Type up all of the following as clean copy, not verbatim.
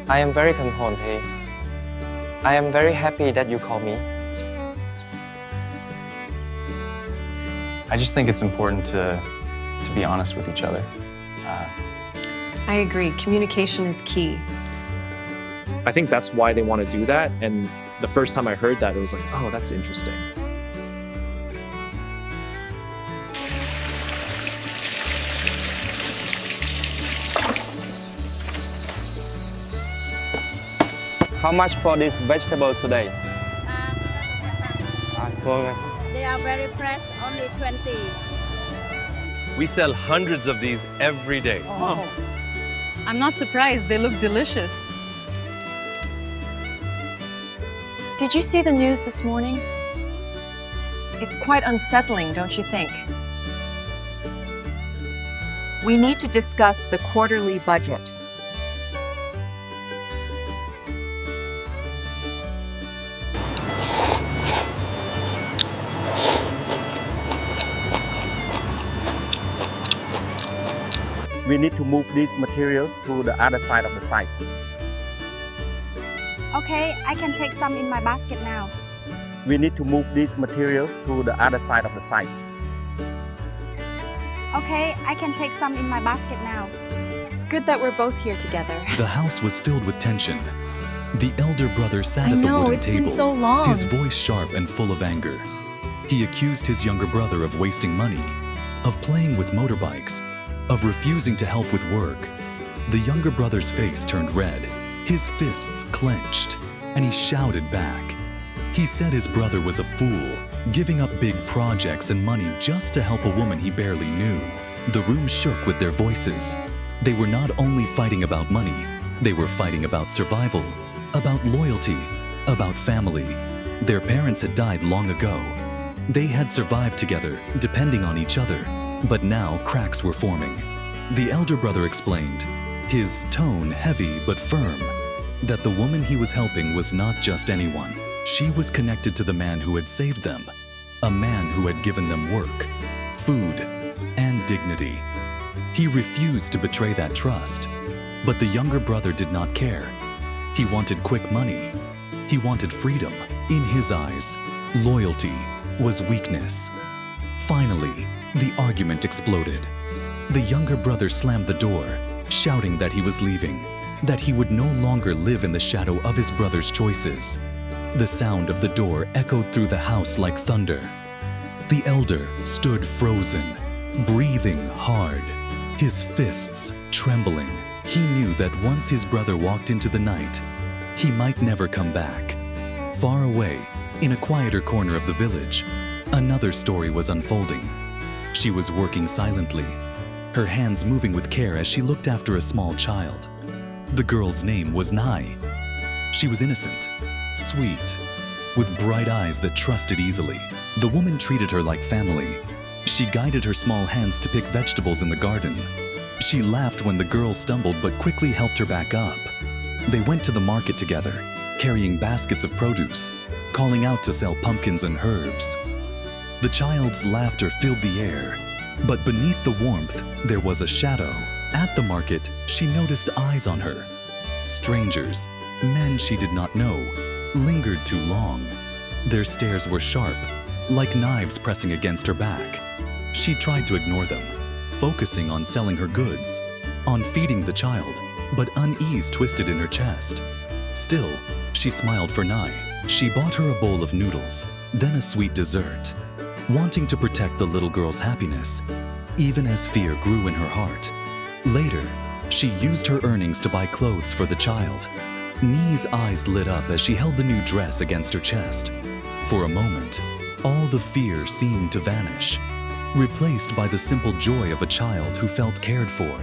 I am very confronted. I am very happy that you call me. I just think it's important to be honest with each other. I agree. Communication is key. I think that's why they want to do that. And the first time I heard that, it was like, oh, that's interesting. How much for this vegetable today? They are very fresh, only 20. We sell hundreds of these every day. Oh. I'm not surprised. They look delicious. Did you see the news this morning? It's quite unsettling, don't you think? We need to discuss the quarterly budget. We need to move these materials to the other side of the site. Okay, I can take some in my basket now. We need to move these materials to the other side of the site. Okay, I can take some in my basket now. It's good that we're both here together. The house was filled with tension. The elder brother sat I at the know, wooden it's table, been so long. his voice sharp and full of anger. He accused his younger brother of wasting money, of playing with motorbikes, of refusing to help with work. The younger brother's face turned red, his fists clenched, and he shouted back. He said his brother was a fool, giving up big projects and money just to help a woman he barely knew. The room shook with their voices. They were not only fighting about money, they were fighting about survival, about loyalty, about family. Their parents had died long ago. They had survived together, depending on each other, but now cracks were forming. The elder brother explained, his tone heavy but firm, that the woman he was helping was not just anyone. She was connected to the man who had saved them, a man who had given them work, food, and dignity. He refused to betray that trust, but the younger brother did not care. He wanted quick money. He wanted freedom. In his eyes, loyalty was weakness. Finally, the argument exploded. The younger brother slammed the door, shouting that he was leaving, that he would no longer live in the shadow of his brother's choices. The sound of the door echoed through the house like thunder. The elder stood frozen, breathing hard, his fists trembling. He knew that once his brother walked into the night, he might never come back. Far away, in a quieter corner of the village, another story was unfolding. She was working silently, her hands moving with care as she looked after a small child. The girl's name was Nai. She was innocent, sweet, with bright eyes that trusted easily. The woman treated her like family. She guided her small hands to pick vegetables in the garden. She laughed when the girl stumbled but quickly helped her back up. They went to the market together, carrying baskets of produce, calling out to sell pumpkins and herbs. The child's laughter filled the air, but beneath the warmth, there was a shadow. At the market, she noticed eyes on her. Strangers, men she did not know, lingered too long. Their stares were sharp, like knives pressing against her back. She tried to ignore them, focusing on selling her goods, on feeding the child, but unease twisted in her chest. Still, she smiled for Nai. She bought her a bowl of noodles, then a sweet dessert, wanting to protect the little girl's happiness, even as fear grew in her heart. Later, she used her earnings to buy clothes for the child. Ni's eyes lit up as she held the new dress against her chest. For a moment, all the fear seemed to vanish, replaced by the simple joy of a child who felt cared for,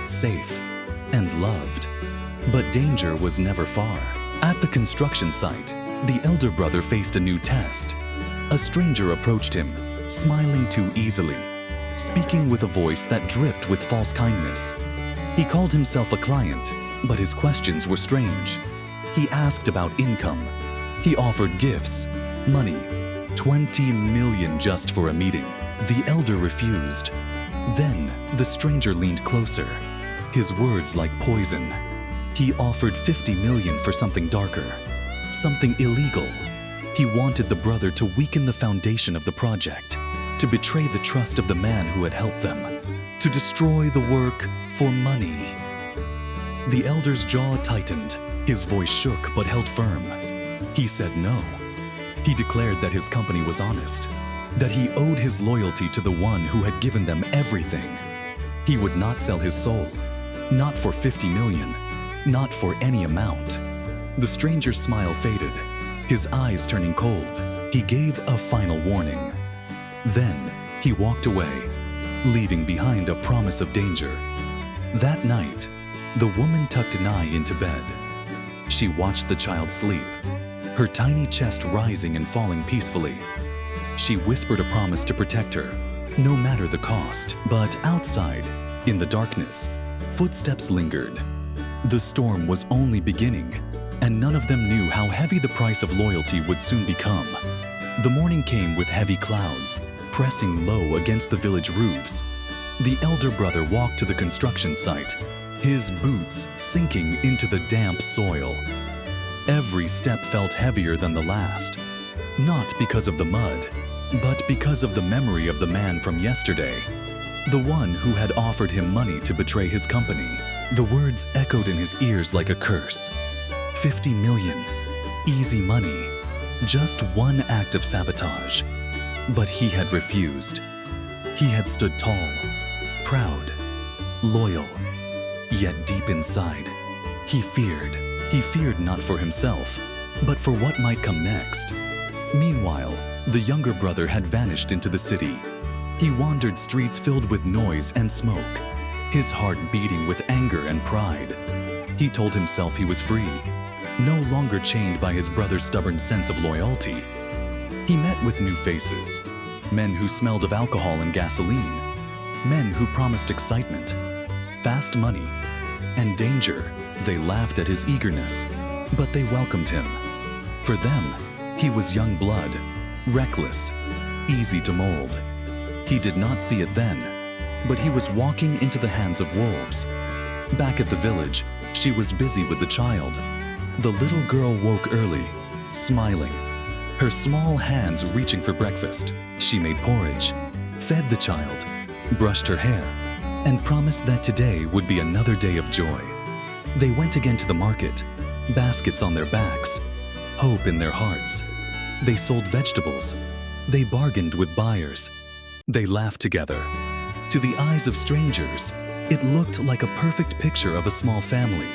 safe, and loved. But danger was never far. At the construction site, the elder brother faced a new test. A stranger approached him, smiling too easily, speaking with a voice that dripped with false kindness. He called himself a client, but his questions were strange. He asked about income. He offered gifts, money, 20 million just for a meeting. The elder refused. Then the stranger leaned closer, his words like poison. He offered 50 million for something darker, something illegal. He wanted the brother to weaken the foundation of the project, to betray the trust of the man who had helped them, to destroy the work for money. The elder's jaw tightened. His voice shook but held firm. He said no. He declared that his company was honest, that he owed his loyalty to the one who had given them everything. He would not sell his soul, not for 50 million, not for any amount. The stranger's smile faded, his eyes turning cold. He gave a final warning. Then he walked away, leaving behind a promise of danger. That night, the woman tucked Nai into bed. She watched the child sleep, her tiny chest rising and falling peacefully. She whispered a promise to protect her, no matter the cost. But outside, in the darkness, footsteps lingered. The storm was only beginning, and none of them knew how heavy the price of loyalty would soon become. The morning came with heavy clouds, pressing low against the village roofs. The elder brother walked to the construction site, his boots sinking into the damp soil. Every step felt heavier than the last, not because of the mud, but because of the memory of the man from yesterday, the one who had offered him money to betray his company. The words echoed in his ears like a curse. 50 million, easy money, just one act of sabotage. But he had refused. He had stood tall, proud, loyal, yet deep inside, he feared. He feared not for himself, but for what might come next. Meanwhile, the younger brother had vanished into the city. He wandered streets filled with noise and smoke, his heart beating with anger and pride. He told himself he was free, no longer chained by his brother's stubborn sense of loyalty. He met with new faces, men who smelled of alcohol and gasoline, men who promised excitement, fast money, and danger. They laughed at his eagerness, but they welcomed him. For them, he was young blood, reckless, easy to mold. He did not see it then, but he was walking into the hands of wolves. Back at the village, she was busy with the child. The little girl woke early, smiling, her small hands reaching for breakfast. She made porridge, fed the child, brushed her hair, and promised that today would be another day of joy. They went again to the market, baskets on their backs, hope in their hearts. They sold vegetables. They bargained with buyers. They laughed together. To the eyes of strangers, it looked like a perfect picture of a small family.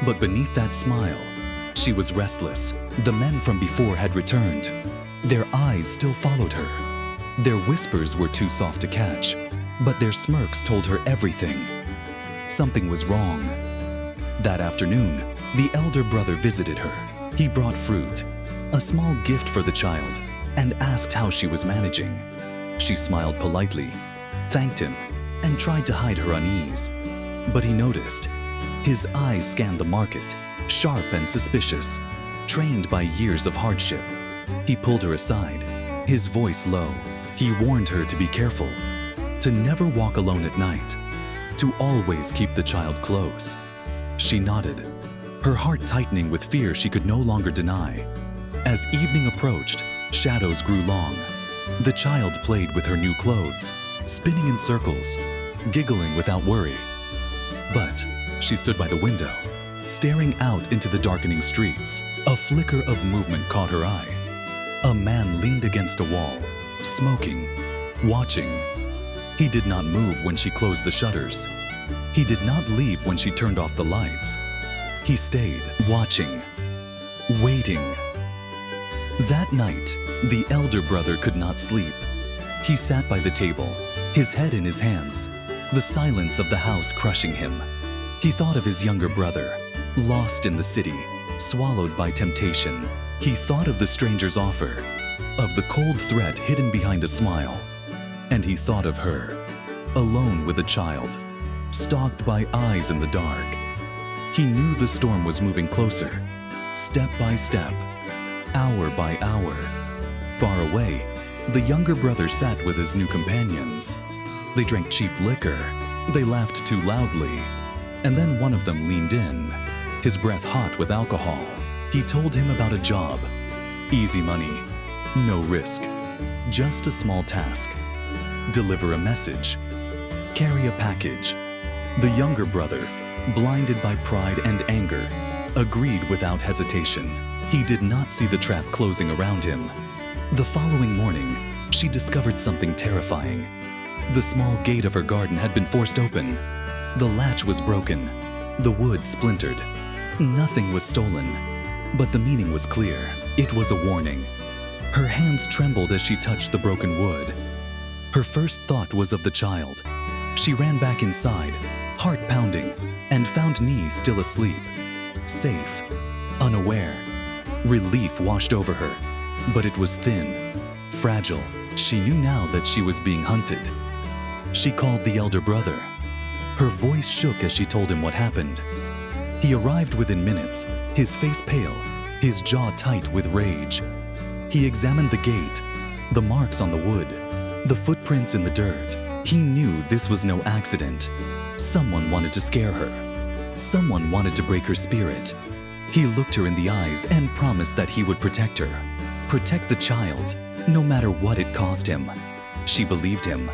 But beneath that smile, she was restless. The men from before had returned. Their eyes still followed her. Their whispers were too soft to catch, but their smirks told her everything. Something was wrong. That afternoon, the elder brother visited her. He brought fruit, a small gift for the child, and asked how she was managing. She smiled politely, thanked him, and tried to hide her unease. But he noticed. His eyes scanned the market, sharp and suspicious, trained by years of hardship. He pulled her aside, his voice low. He warned her to be careful, to never walk alone at night, to always keep the child close. She nodded, her heart tightening with fear she could no longer deny. As evening approached, shadows grew long. The child played with her new clothes, spinning in circles, giggling without worry. But she stood by the window, staring out into the darkening streets. A flicker of movement caught her eye. A man leaned against a wall, smoking, watching. He did not move when she closed the shutters. He did not leave when she turned off the lights. He stayed, watching, waiting. That night, the elder brother could not sleep. He sat by the table, his head in his hands, the silence of the house crushing him. He thought of his younger brother, lost in the city, swallowed by temptation. He thought of the stranger's offer, of the cold threat hidden behind a smile. And he thought of her, alone with a child, stalked by eyes in the dark. He knew the storm was moving closer, step by step, hour by hour. Far away, the younger brother sat with his new companions. They drank cheap liquor, they laughed too loudly, and then one of them leaned in. his breath hot with alcohol. He told him about a job. Easy money, no risk, just a small task. Deliver a message, carry a package. The younger brother, blinded by pride and anger, agreed without hesitation. He did not see the trap closing around him. The following morning, she discovered something terrifying. The small gate of her garden had been forced open. The latch was broken, the wood splintered. Nothing was stolen, but the meaning was clear. It was a warning. Her hands trembled as she touched the broken wood. Her first thought was of the child. She ran back inside, heart pounding, and found Nee still asleep, safe, unaware. Relief washed over her, but it was thin, fragile. She knew now that she was being hunted. She called the elder brother. Her voice shook as she told him what happened. He arrived within minutes, his face pale, his jaw tight with rage. He examined the gate, the marks on the wood, the footprints in the dirt. He knew this was no accident. Someone wanted to scare her. Someone wanted to break her spirit. He looked her in the eyes and promised that he would protect her. Protect the child, no matter what it cost him. She believed him.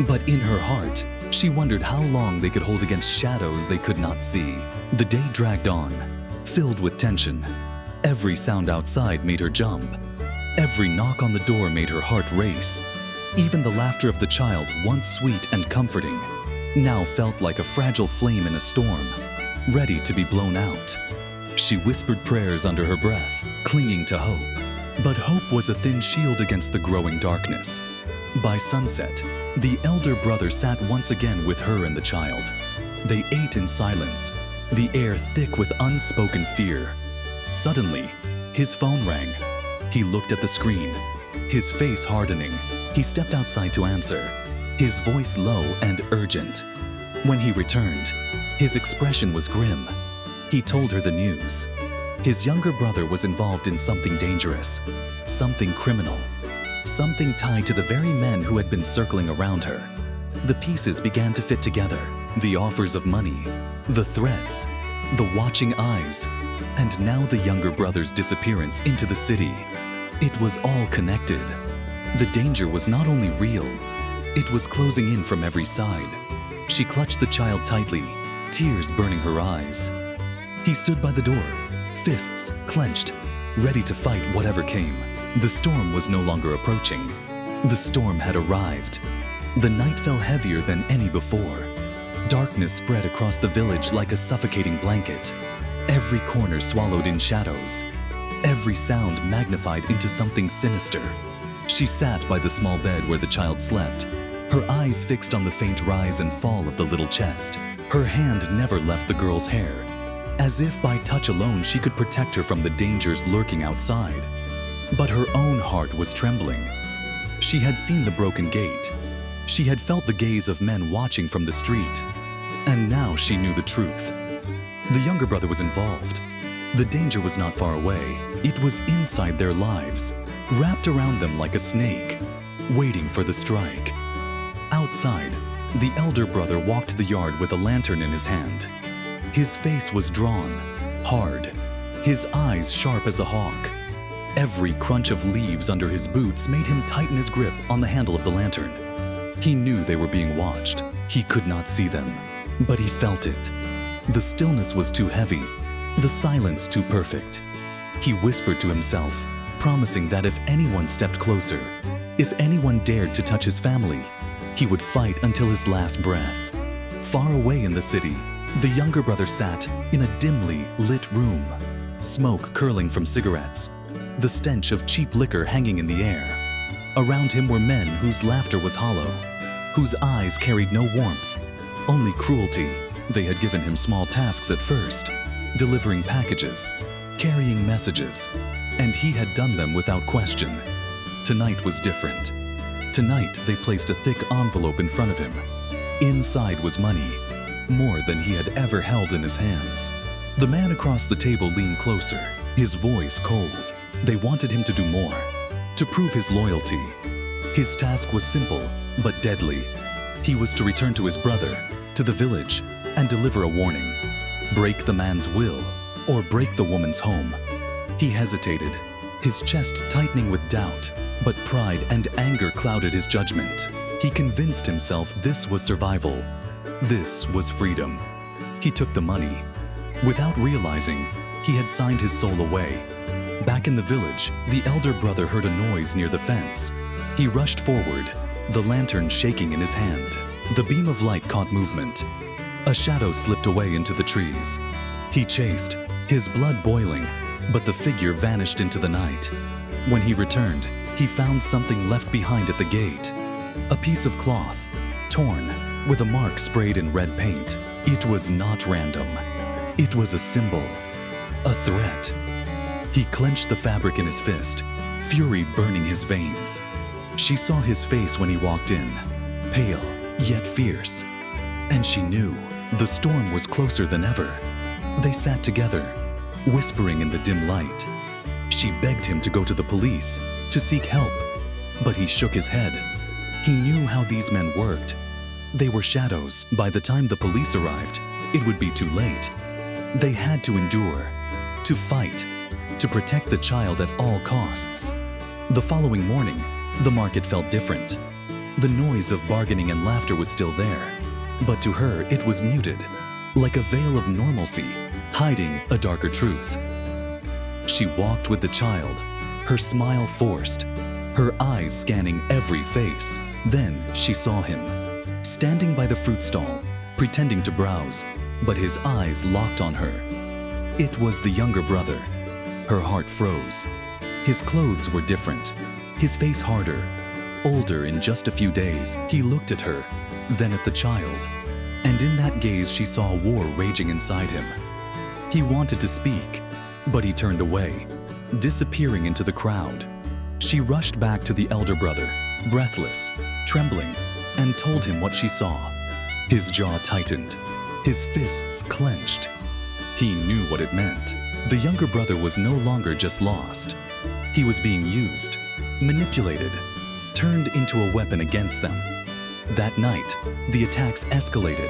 But in her heart, she wondered how long they could hold against shadows they could not see. The day dragged on, filled with tension. Every sound outside made her jump. Every knock on the door made her heart race. Even the laughter of the child, once sweet and comforting, now felt like a fragile flame in a storm, ready to be blown out. She whispered prayers under her breath, clinging to hope. But hope was a thin shield against the growing darkness. By sunset, the elder brother sat once again with her and the child. They ate in silence, the air thick with unspoken fear. Suddenly, his phone rang. He looked at the screen, his face hardening. He stepped outside to answer, his voice low and urgent. When he returned, his expression was grim. He told her the news. His younger brother was involved in something dangerous, something criminal, something tied to the very men who had been circling around her. The pieces began to fit together. The offers of money, the threats, the watching eyes, and now the younger brother's disappearance into the city. It was all connected. The danger was not only real, it was closing in from every side. She clutched the child tightly, tears burning her eyes. He stood by the door, fists clenched, ready to fight whatever came. The storm was no longer approaching. The storm had arrived. The night fell heavier than any before. Darkness spread across the village like a suffocating blanket. Every corner swallowed in shadows. Every sound magnified into something sinister. She sat by the small bed where the child slept, her eyes fixed on the faint rise and fall of the little chest. Her hand never left the girl's hair, as if by touch alone she could protect her from the dangers lurking outside. But her own heart was trembling. She had seen the broken gate. She had felt the gaze of men watching from the street. And now she knew the truth. The younger brother was involved. The danger was not far away. It was inside their lives, wrapped around them like a snake, waiting for the strike. Outside, the elder brother walked the yard with a lantern in his hand. His face was drawn, hard, his eyes sharp as a hawk. Every crunch of leaves under his boots made him tighten his grip on the handle of the lantern. He knew they were being watched. He could not see them, but he felt it. The stillness was too heavy, the silence too perfect. He whispered to himself, promising that if anyone stepped closer, if anyone dared to touch his family, he would fight until his last breath. Far away in the city, the younger brother sat in a dimly lit room, smoke curling from cigarettes, the stench of cheap liquor hanging in the air. Around him were men whose laughter was hollow, whose eyes carried no warmth, only cruelty. They had given him small tasks at first, delivering packages, carrying messages, and he had done them without question. Tonight was different. Tonight they placed a thick envelope in front of him. Inside was money, more than he had ever held in his hands. The man across the table leaned closer, his voice cold. They wanted him to do more, to prove his loyalty. His task was simple, but deadly. He was to return to his brother, to the village, and deliver a warning. Break the man's will, or break the woman's home. He hesitated, his chest tightening with doubt, but pride and anger clouded his judgment. He convinced himself this was survival. This was freedom. He took the money. Without realizing, he had signed his soul away. Back in the village, the elder brother heard a noise near the fence. He rushed forward, the lantern shaking in his hand. The beam of light caught movement. A shadow slipped away into the trees. He chased, his blood boiling, but the figure vanished into the night. When he returned, he found something left behind at the gate. A piece of cloth, torn, with a mark sprayed in red paint. It was not random. It was a symbol, a threat. He clenched the fabric in his fist, fury burning his veins. She saw his face when he walked in, pale yet fierce. And she knew the storm was closer than ever. They sat together, whispering in the dim light. She begged him to go to the police, to seek help, but he shook his head. He knew how these men worked. They were shadows. By the time the police arrived, it would be too late. They had to endure, to fight, to protect the child at all costs. The following morning, the market felt different. The noise of bargaining and laughter was still there, but to her it was muted, like a veil of normalcy, hiding a darker truth. She walked with the child, her smile forced, her eyes scanning every face. Then she saw him, standing by the fruit stall, pretending to browse, but his eyes locked on her. It was the younger brother. Her heart froze. His clothes were different, his face harder, older in just a few days. He looked at her, then at the child, and in that gaze she saw a war raging inside him. He wanted to speak, but he turned away, disappearing into the crowd. She rushed back to the elder brother, breathless, trembling, and told him what she saw. His jaw tightened, his fists clenched. He knew what it meant. The younger brother was no longer just lost. He was being used, manipulated, turned into a weapon against them. That night, the attacks escalated.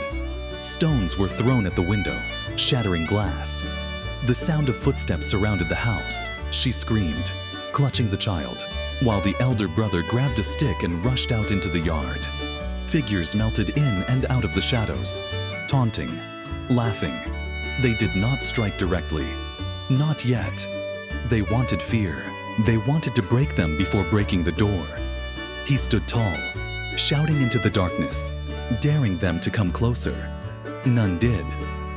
Stones were thrown at the window, shattering glass. The sound of footsteps surrounded the house. She screamed, clutching the child, while the elder brother grabbed a stick and rushed out into the yard. Figures melted in and out of the shadows, taunting, laughing. They did not strike directly. Not yet. They wanted fear. They wanted to break them before breaking the door. He stood tall, shouting into the darkness, daring them to come closer. None did,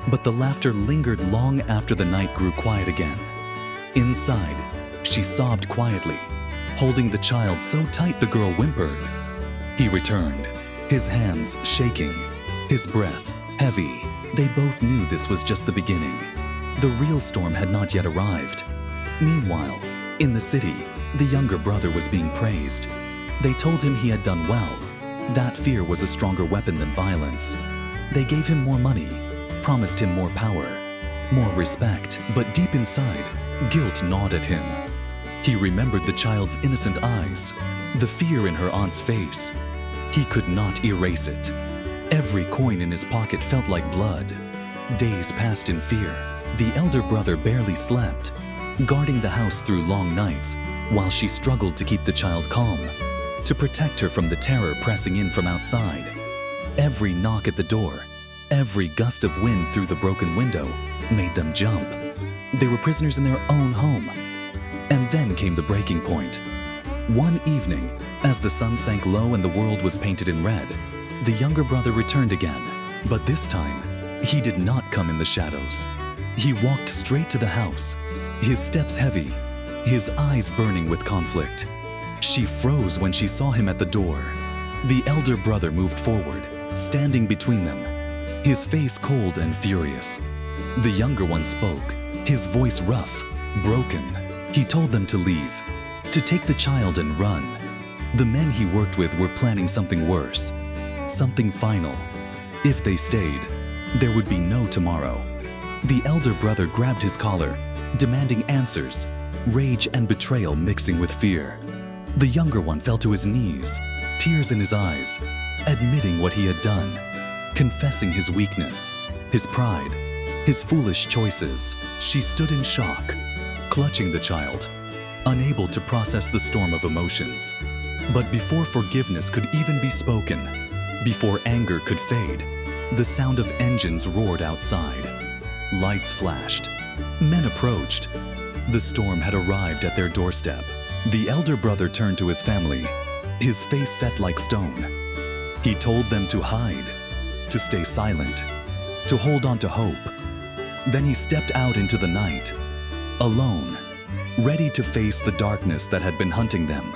but the laughter lingered long after the night grew quiet again. Inside, she sobbed quietly, holding the child so tight the girl whimpered. He returned, his hands shaking, his breath heavy. They both knew this was just the beginning. The real storm had not yet arrived. Meanwhile, in the city, the younger brother was being praised. They told him he had done well. That fear was a stronger weapon than violence. They gave him more money, promised him more power, more respect, but deep inside, guilt gnawed at him. He remembered the child's innocent eyes, the fear in her aunt's face. He could not erase it. Every coin in his pocket felt like blood. Days passed in fear. The elder brother barely slept, guarding the house through long nights, while she struggled to keep the child calm, to protect her from the terror pressing in from outside. Every knock at the door, every gust of wind through the broken window made them jump. They were prisoners in their own home. And then came the breaking point. One evening, as the sun sank low and the world was painted in red, the younger brother returned again. But this time, he did not come in the shadows. He walked straight to the house, his steps heavy, his eyes burning with conflict. She froze when she saw him at the door. The elder brother moved forward, standing between them, his face cold and furious. The younger one spoke, his voice rough, broken. He told them to leave, to take the child and run. The men he worked with were planning something worse, something final. If they stayed, there would be no tomorrow. The elder brother grabbed his collar, demanding answers, rage and betrayal mixing with fear. The younger one fell to his knees, tears in his eyes, admitting what he had done, confessing his weakness, his pride, his foolish choices, she stood in shock, clutching the child, unable to process the storm of emotions. But before forgiveness could even be spoken, before anger could fade, the sound of engines roared outside. Lights flashed. Men approached. The storm had arrived at their doorstep. The elder brother turned to his family, his face set like stone. He told them to hide, to stay silent, to hold on to hope. Then he stepped out into the night, alone, ready to face the darkness that had been hunting them.